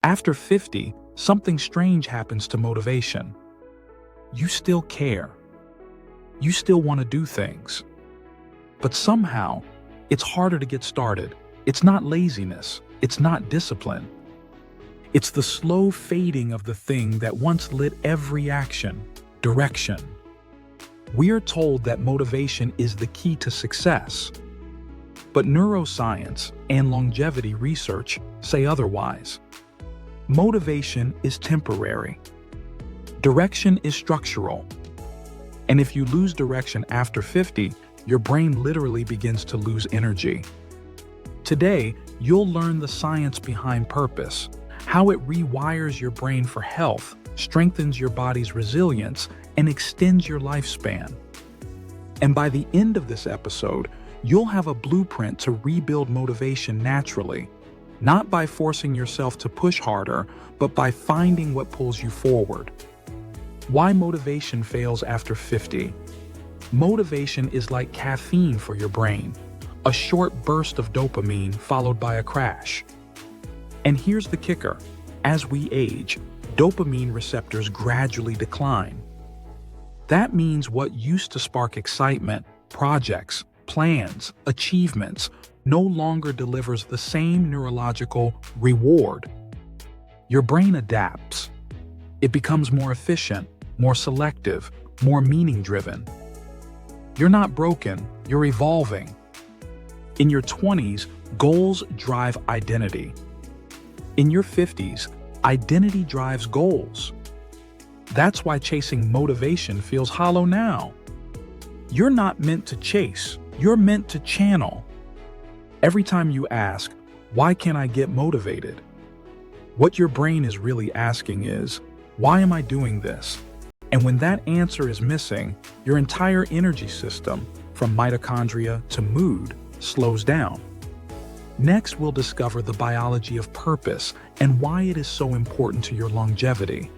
After 50, something strange happens to motivation. You still care. You still want to do things. But somehow, it's harder to get started. It's not laziness. It's not discipline. It's the slow fading of the thing that once lit every action: direction. We're told that motivation is the key to success. But neuroscience and longevity research say otherwise. Motivation is temporary. Direction is structural. And if you lose direction after 50, your brain literally begins to lose energy. Today, you'll learn the science behind purpose, how it rewires your brain for health, strengthens your body's resilience, and extends your lifespan. And by the end of this episode, you'll have a blueprint to rebuild motivation naturally, not by forcing yourself to push harder, but by finding what pulls you forward. Why motivation fails after 50. Motivation is like caffeine for your brain, a short burst of dopamine followed by a crash. And here's the kicker: as we age, dopamine receptors gradually decline. That means what used to spark excitement, projects, plans, achievements, no longer delivers the same neurological reward. Your brain adapts. It becomes more efficient, more selective, more meaning-driven. You're not broken, you're evolving. In your 20s, goals drive identity. In your 50s, identity drives goals. That's why chasing motivation feels hollow now. You're not meant to chase, you're meant to channel. Every time you ask, "Why can't I get motivated?" what your brain is really asking is, "Why am I doing this?" And when that answer is missing, your entire energy system, from mitochondria to mood, slows down. Next, we'll discover the biology of purpose and why it is so important to your longevity.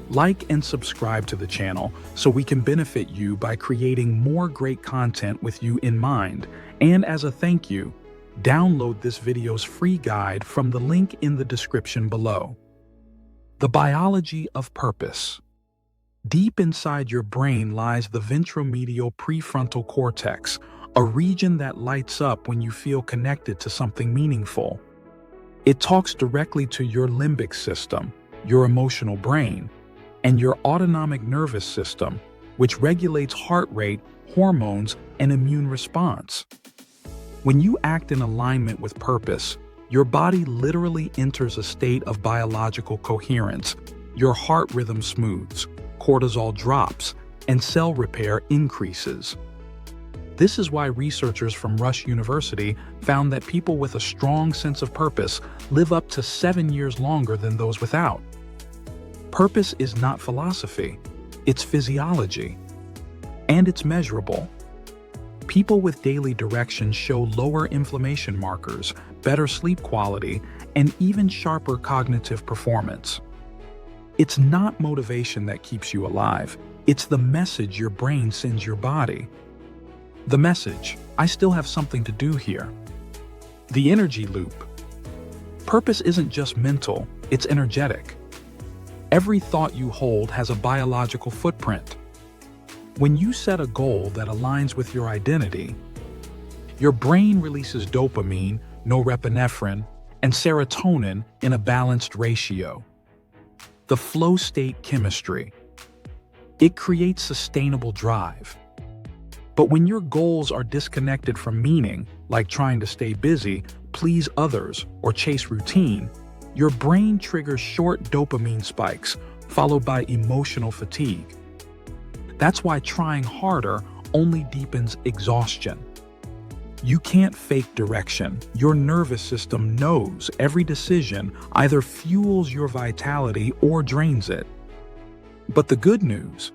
Like and subscribe to the channel so we can benefit you by creating more great content with you in mind. And as a thank you, download this video's free guide from the link in the description below. The biology of purpose. Deep inside your brain lies the ventromedial prefrontal cortex, a region that lights up when you feel connected to something meaningful. It talks directly to your limbic system, your emotional brain, and your autonomic nervous system, which regulates heart rate, hormones, and immune response. When you act in alignment with purpose, your body literally enters a state of biological coherence. Your heart rhythm smooths, cortisol drops, and cell repair increases. This is why researchers from Rush University found that people with a strong sense of purpose live up to 7 years longer than those without. Purpose is not philosophy, it's physiology. And it's measurable. People with daily direction show lower inflammation markers, better sleep quality, and even sharper cognitive performance. It's not motivation that keeps you alive, it's the message your brain sends your body. The message: I still have something to do here. The energy loop. Purpose isn't just mental, it's energetic. Every thought you hold has a biological footprint. When you set a goal that aligns with your identity, your brain releases dopamine, norepinephrine, and serotonin in a balanced ratio. The flow state chemistry. It creates sustainable drive. But when your goals are disconnected from meaning, like trying to stay busy, please others, or chase routine, your brain triggers short dopamine spikes, followed by emotional fatigue. That's why trying harder only deepens exhaustion. You can't fake direction. Your nervous system knows every decision either fuels your vitality or drains it. But the good news,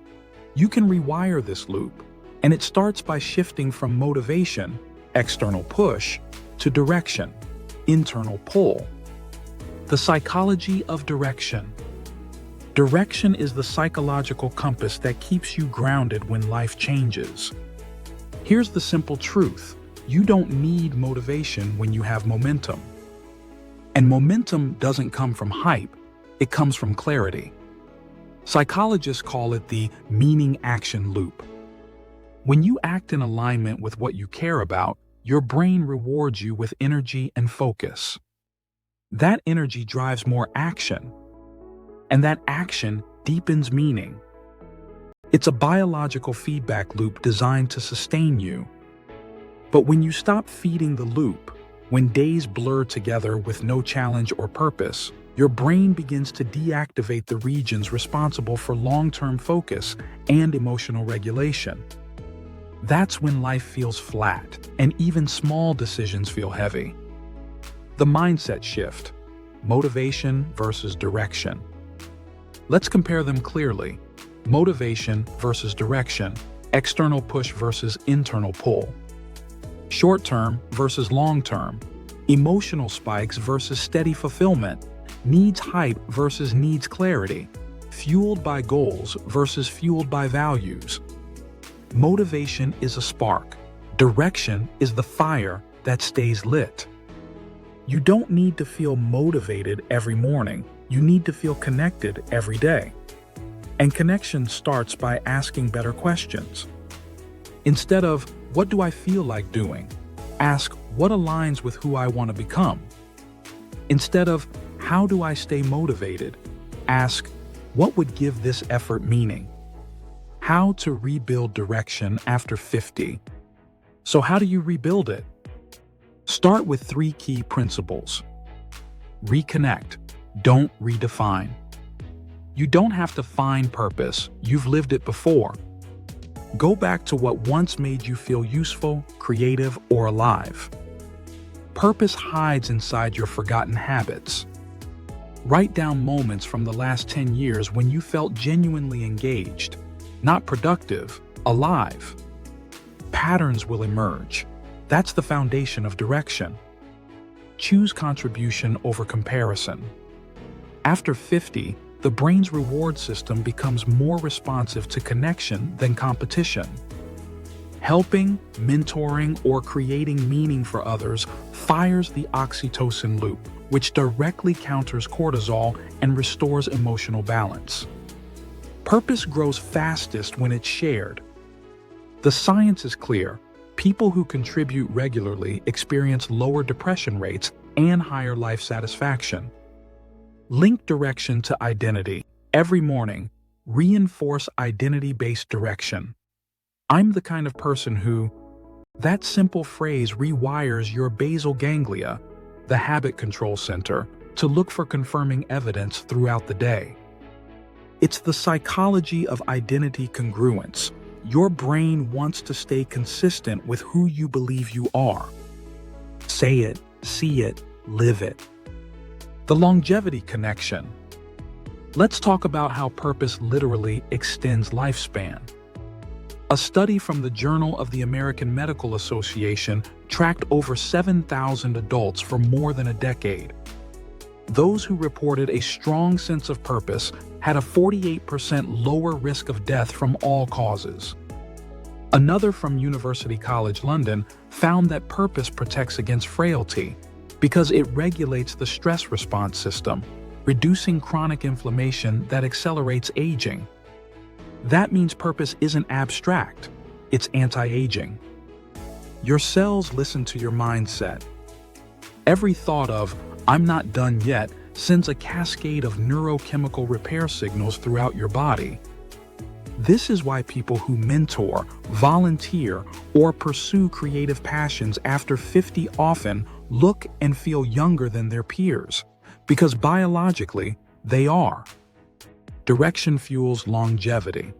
you can rewire this loop, and it starts by shifting from motivation, external push, to direction, internal pull. The psychology of direction. Direction is the psychological compass that keeps you grounded when life changes. Here's the simple truth: you don't need motivation when you have momentum. And momentum doesn't come from hype, it comes from clarity. Psychologists call it the meaning-action loop. When you act in alignment with what you care about, your brain rewards you with energy and focus. That energy drives more action, and that action deepens meaning. It's a biological feedback loop designed to sustain you. But when you stop feeding the loop, when days blur together with no challenge or purpose, your brain begins to deactivate the regions responsible for long-term focus and emotional regulation. That's when life feels flat, and even small decisions feel heavy. The mindset shift: motivation versus direction. Let's compare them clearly. Motivation versus direction, external push versus internal pull. Short-term versus long-term, emotional spikes versus steady fulfillment, needs hype versus needs clarity, fueled by goals versus fueled by values. Motivation is a spark. Direction is the fire that stays lit. You don't need to feel motivated every morning. You need to feel connected every day. And connection starts by asking better questions. Instead of, "What do I feel like doing?" ask, "What aligns with who I want to become?" Instead of, "How do I stay motivated?" ask, "What would give this effort meaning?" How to rebuild direction after 50. So how do you rebuild it? Start with 3 key principles. Reconnect. Don't redefine. You don't have to find purpose. You've lived it before. Go back to what once made you feel useful, creative, or alive. Purpose hides inside your forgotten habits. Write down moments from the last 10 years when you felt genuinely engaged, not productive, alive. Patterns will emerge. That's the foundation of direction. Choose contribution over comparison. After 50, the brain's reward system becomes more responsive to connection than competition. Helping, mentoring, or creating meaning for others fires the oxytocin loop, which directly counters cortisol and restores emotional balance. Purpose grows fastest when it's shared. The science is clear. People who contribute regularly experience lower depression rates and higher life satisfaction. Link direction to identity. Every morning, reinforce identity-based direction. I'm the kind of person who... That simple phrase rewires your basal ganglia, the habit control center, to look for confirming evidence throughout the day. It's the psychology of identity congruence. Your brain wants to stay consistent with who you believe you are. Say it, see it, live it. The longevity connection. Let's talk about how purpose literally extends lifespan. A study from the Journal of the American Medical Association tracked over 7,000 adults for more than a decade. Those who reported a strong sense of purpose had a 48% lower risk of death from all causes. Another from University College London found that purpose protects against frailty because it regulates the stress response system, reducing chronic inflammation that accelerates aging. That means purpose isn't abstract, it's anti-aging. Your cells listen to your mindset. Every thought of, "I'm not done yet," sends a cascade of neurochemical repair signals throughout your body. This is why people who mentor, volunteer, or pursue creative passions after 50 often look and feel younger than their peers, because biologically, they are. Direction fuels longevity.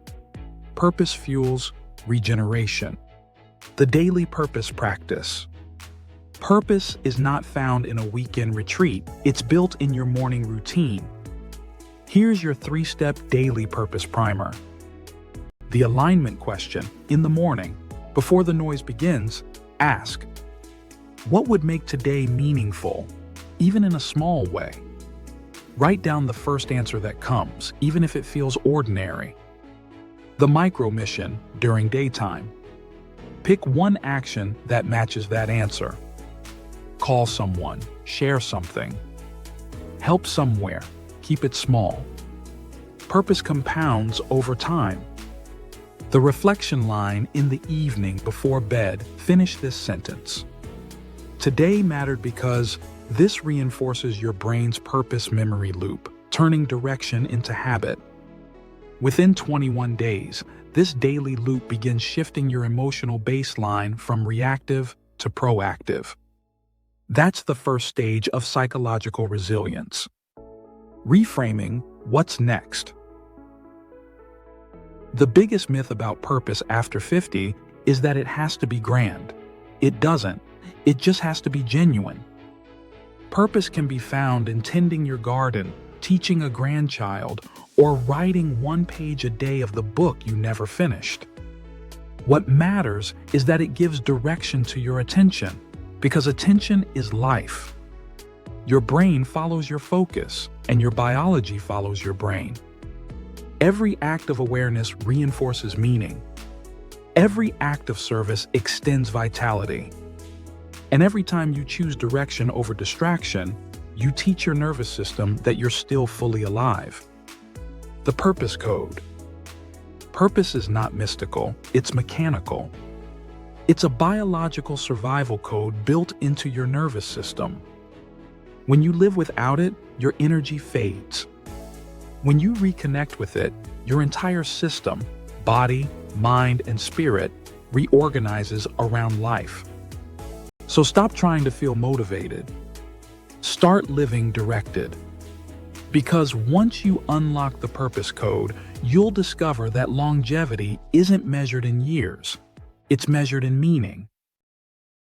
Purpose fuels regeneration. The daily purpose practice. Purpose is not found in a weekend retreat. It's built in your morning routine. Here's your 3-step daily purpose primer. The alignment question. In the morning, before the noise begins, ask, what would make today meaningful, even in a small way? Write down the first answer that comes, even if it feels ordinary. The micro mission during daytime. Pick one action that matches that answer. Call someone, share something, Help somewhere. Keep it small. Purpose compounds over time. The reflection line in the evening before bed, finish this sentence. Today mattered because this reinforces your brain's purpose memory loop, turning direction into habit. Within 21 days, this daily loop begins shifting your emotional baseline from reactive to proactive. That's the first stage of psychological resilience. Reframing what's next. The biggest myth about purpose after 50 is that it has to be grand. It doesn't. It just has to be genuine. Purpose can be found in tending your garden, teaching a grandchild, or writing one page a day of the book you never finished. What matters is that it gives direction to your attention, because attention is life. Your brain follows your focus, and your biology follows your brain. Every act of awareness reinforces meaning. Every act of service extends vitality. And every time you choose direction over distraction, you teach your nervous system that you're still fully alive. The purpose code. Purpose is not mystical, it's mechanical. It's a biological survival code built into your nervous system. When you live without it, your energy fades. When you reconnect with it, your entire system, body, mind, and spirit, reorganizes around life. So stop trying to feel motivated. Start living directed. Because once you unlock the purpose code, you'll discover that longevity isn't measured in years. It's measured in meaning.